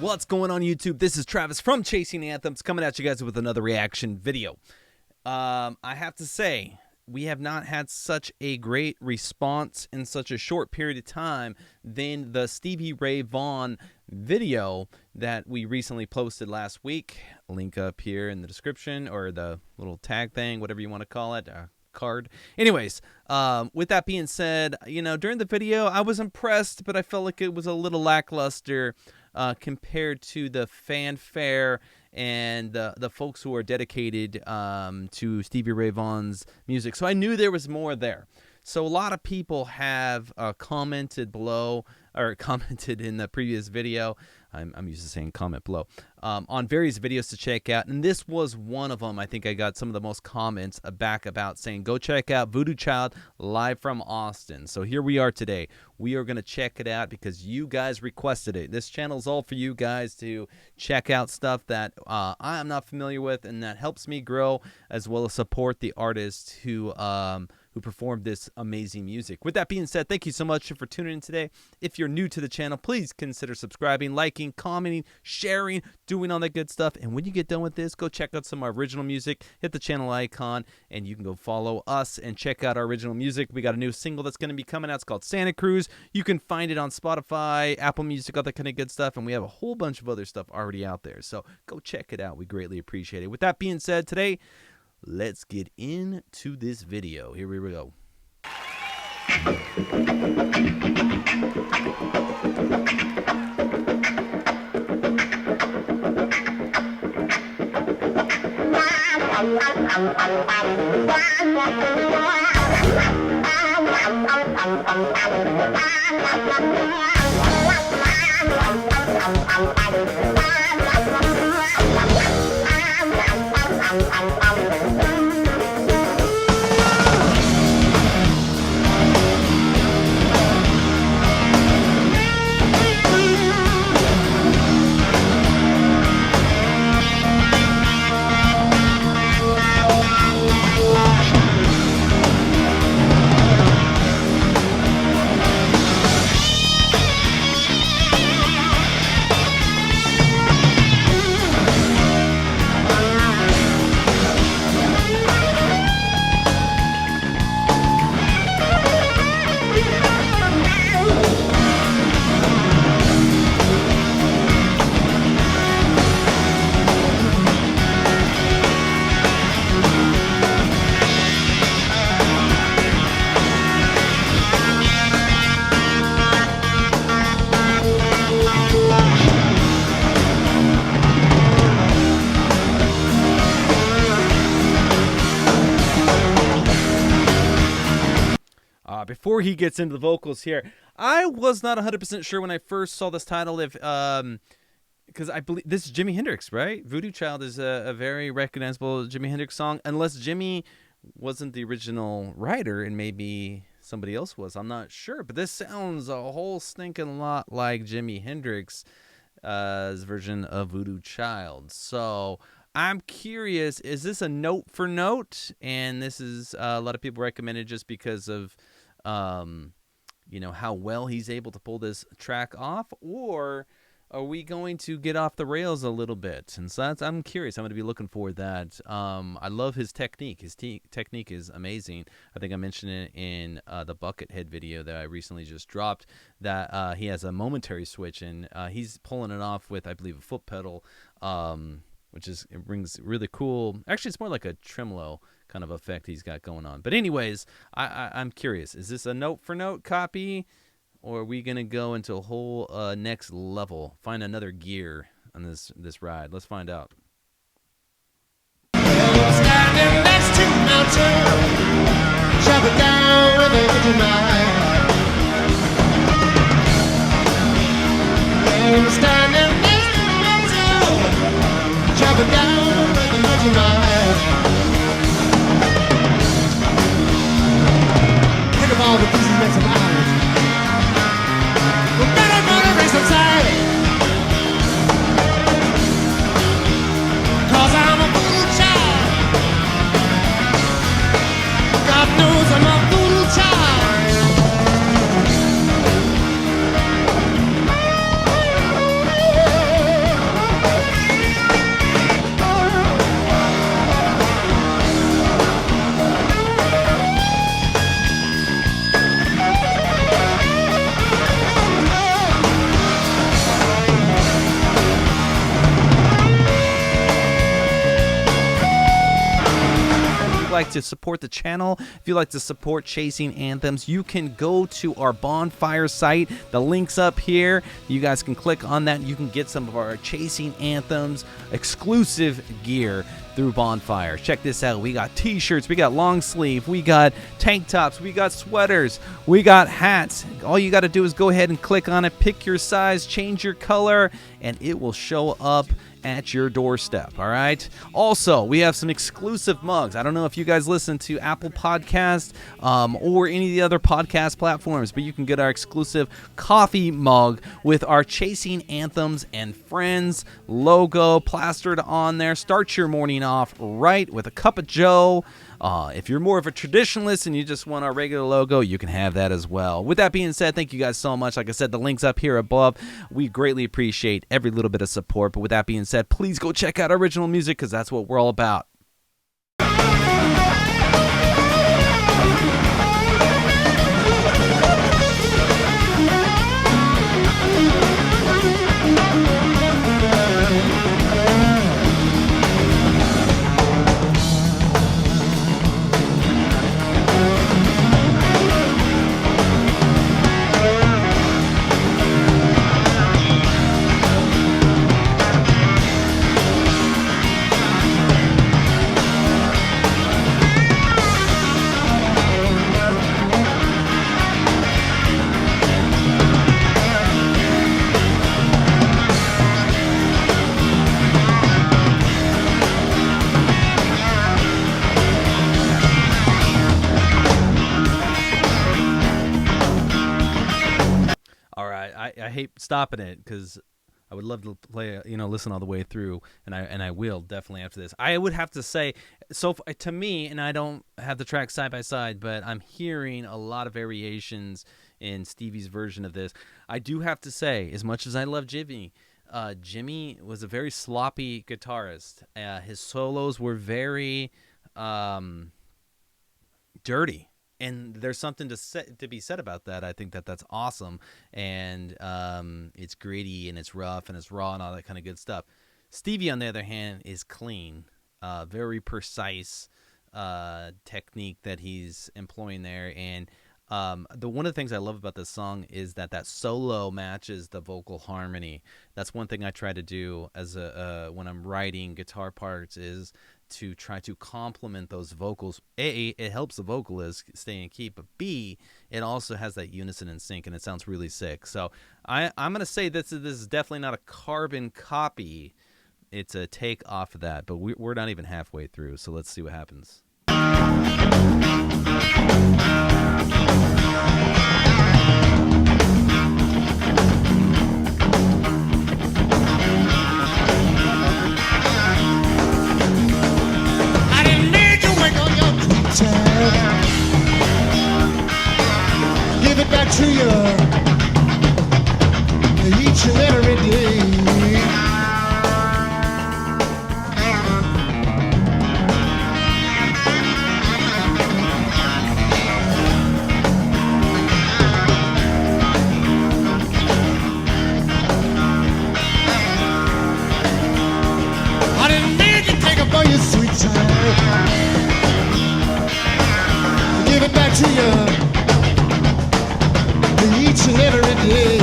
What's going on YouTube? This is Travis from Chasing Anthems coming at you guys with another reaction video. I have to say, we have not had such a great response in such a short period of time than the Stevie Vaughan video that we recently posted last week. Link up here in the description, or the little tag thing, whatever you want to call it. Card. Anyways, with that being said, during the video I was impressed, but I felt like it was a little lackluster compared to the fanfare and the folks who are dedicated to Stevie Vaughan's music. So I knew there was more there. So a lot of people have commented below, or commented in the previous video. I'm used to saying comment below, on various videos to check out, and this was one of them. I think I got some of the most comments back about saying, go check out Voodoo Child live from Austin. So here we are today. We are going to check it out because you guys requested it. This channel is all for you guys to check out stuff that I am not familiar with, and that helps me grow, as well as support the artists who performed this amazing music. With that being said, thank you so much for tuning in today. If you're new to the channel, please consider subscribing, liking, commenting, sharing, doing all that good stuff. And when you get done with this, go check out some of our original music, hit the channel icon, and you can go follow us and check out our original music. We got a new single that's going to be coming out. It's called Santa Cruz. You can find it on Spotify, Apple Music, all that kind of good stuff. And we have a whole bunch of other stuff already out there. So go check it out. We greatly appreciate it. With that being said, today, let's get into this video. Here we go. Before he gets into the vocals here, I was not 100% sure when I first saw this title if, because I believe this is Jimi Hendrix, right? Voodoo Child is a very recognizable Jimi Hendrix song, unless Jimi wasn't the original writer and maybe somebody else was. I'm not sure, but this sounds a whole stinking lot like Jimi Hendrix's version of Voodoo Child. So I'm curious, is this a note for note? And this is a lot of people recommended just because of how well he's able to pull this track off, or are we going to get off the rails a little bit? And so I'm curious. I'm going to be looking for that. I love his technique. His technique is amazing. I think I mentioned it in the Buckethead video that I recently just dropped, that he has a momentary switch, and he's pulling it off with, I believe, a foot pedal, which it brings really cool. Actually, it's more like a tremolo kind of effect he's got going on. But anyways, I'm curious. Is this a note-for-note copy, or are we going to go into a whole next level, find another gear on this ride? Let's find out. Standing next to mountain, chop it down with a good mind. Standing next to mountain, chop it down with a good mind. Think of all the pieces meant to life. We're gonna raise some time, 'cause I'm a voodoo child. God knows I'm a voodoo child. like to support the channel, if you'd like to support Chasing Anthems, you can go to our bonfire site. The link's up here. You guys can click on that. You can get some of our Chasing Anthems exclusive gear through Bonfire. Check this out. We got t-shirts, we got long sleeve, we got tank tops, we got sweaters, we got hats. All you got to do is go ahead and click on it, pick your size, change your color, and it will show up at your doorstep. All right. Also, we have some exclusive mugs. I don't know if you guys listen to Apple Podcast or any of the other podcast platforms, but you can get our exclusive coffee mug with our Chasing Anthems and Friends logo plastered on there. Start your morning off right with a cup of joe. If you're more of a traditionalist and you just want our regular logo, you can have that as well. With that being said, thank you guys so much. Like I said, the link's up here above. We greatly appreciate every little bit of support. But with that being said, please go check out original music because that's what we're all about. I hate stopping it because I would love to play, listen all the way through, and I will definitely after this. I would have to say, so to me, and I don't have the track side by side, but I'm hearing a lot of variations in Stevie's version of this. I do have to say, as much as I love Jimmy, Jimmy was a very sloppy guitarist. His solos were very dirty. And there's something to be said about that. I think that's awesome, and it's gritty and it's rough and it's raw and all that kind of good stuff. Stevie, on the other hand, is clean, very precise technique that he's employing there. And one of the things I love about this song is that solo matches the vocal harmony. That's one thing I try to do as when I'm writing guitar parts is to try to complement those vocals. A, it helps the vocalist stay in key, but B, it also has that unison and sync, and it sounds really sick. So I'm going to say this is definitely not a carbon copy. It's a take off of that, but we're not even halfway through, so let's see what happens. Give it back to you each and every day. I didn't need to take up all your sweet time. Give it back to you each and every day.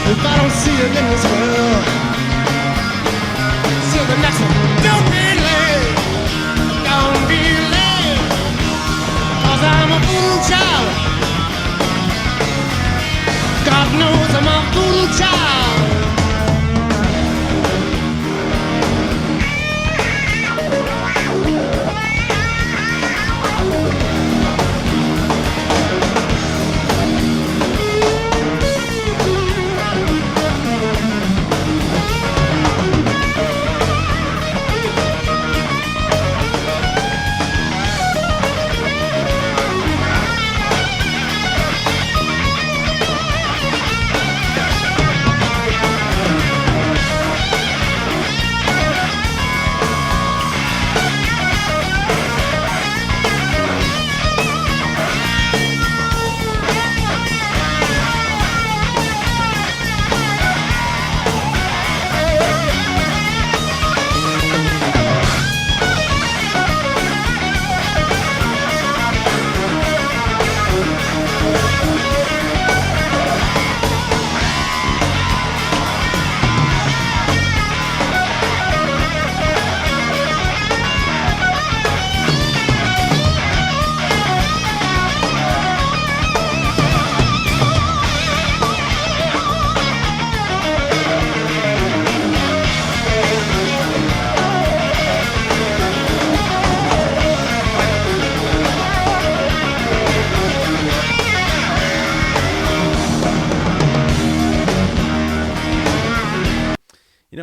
If I don't see you in this world, see the next one. Don't be late, don't be late, 'cause I'm a voodoo child. God knows I'm a voodoo child.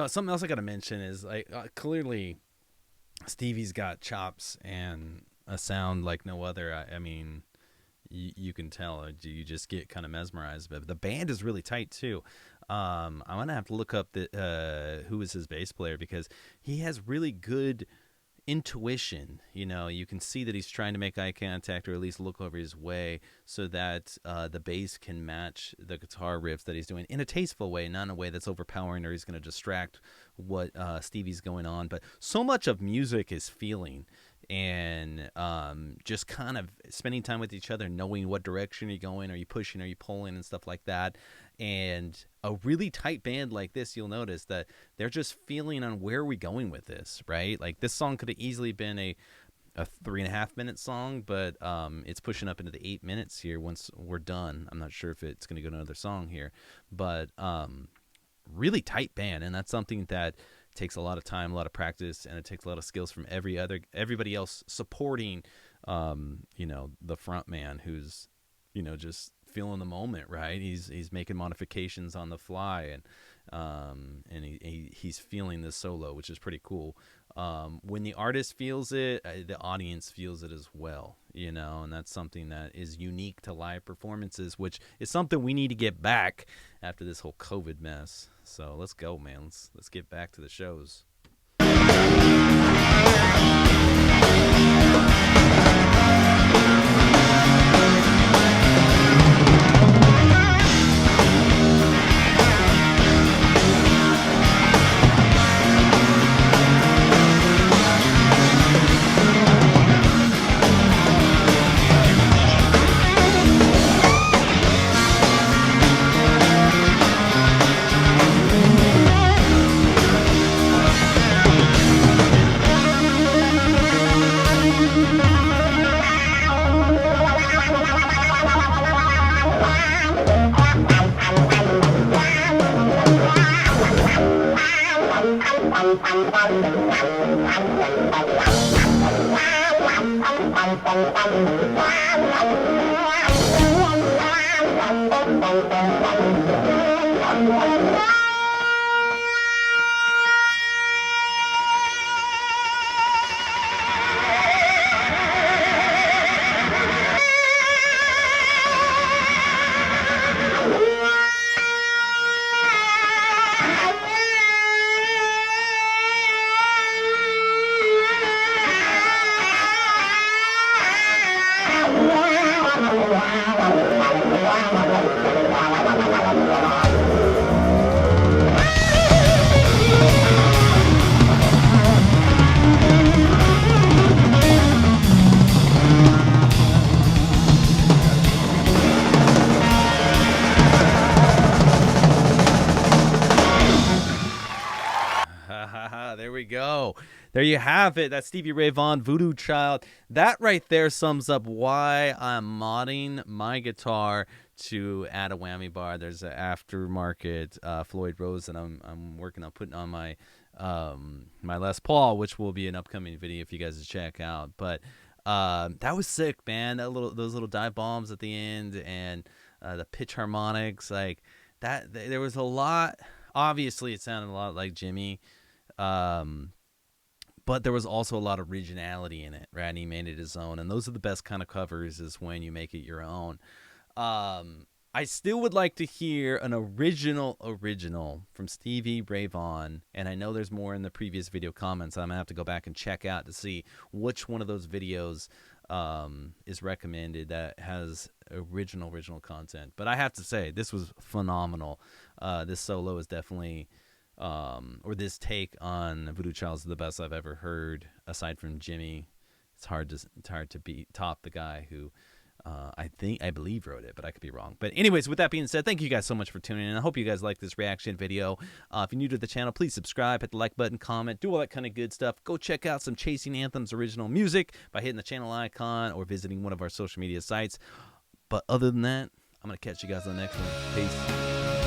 Something else I got to mention is like clearly Stevie's got chops and a sound like no other. I mean, you can tell. You just get kind of mesmerized. But the band is really tight too. I'm gonna have to look up who is his bass player, because he has really good intuition. You can see that he's trying to make eye contact or at least look over his way so that the bass can match the guitar riffs that he's doing in a tasteful way, not in a way that's overpowering or he's going to distract what Stevie's going on. But so much of music is feeling and just kind of spending time with each other, knowing what direction you're going, are you pushing, are you pulling, and stuff like that. And a really tight band like this, you'll notice that they're just feeling on where are we going with this, right? Like this song could have easily been a 3.5 minute song, but it's pushing up into the 8 minutes here once we're done. I'm not sure if it's going to go to another song here, but really tight band. And that's something that takes a lot of time, a lot of practice, and it takes a lot of skills from everybody else supporting, the front man who's, just feeling the moment, right? He's making modifications on the fly, and he's feeling this solo, which is pretty cool. When the artist feels it, the audience feels it as well, and that's something that is unique to live performances, which is something we need to get back after this whole COVID mess. So let's go, man. Let's get back to the shows. There we go. There you have it. That's Stevie Ray Vaughan, Voodoo Child. That right there sums up why I'm modding my guitar to add a whammy bar. There's an aftermarket Floyd Rose that I'm working on putting on my my Les Paul, which will be an upcoming video if you guys check out. But that was sick, man. Those little dive bombs at the end and the pitch harmonics, like that. There was a lot. Obviously, it sounded a lot like Jimmy. But there was also a lot of originality in it, right? And he made it his own. And those are the best kind of covers, is when you make it your own. I still would like to hear an original from Stevie Ray Vaughan. And I know there's more in the previous video comments. I'm going to have to go back and check out to see which one of those videos is recommended that has original content. But I have to say, this was phenomenal. This solo is definitely... or this take on Voodoo Child is the best I've ever heard, aside from Jimmy. It's hard to top the guy who I believe wrote it, but I could be wrong. But anyways, with that being said, thank you guys so much for tuning in. I hope you guys like this reaction video. If you're new to the channel, please subscribe, hit the like button, comment, do all that kind of good stuff. Go check out some Chasing Anthems original music by hitting the channel icon or visiting one of our social media sites. But other than that, I'm going to catch you guys on the next one. Peace.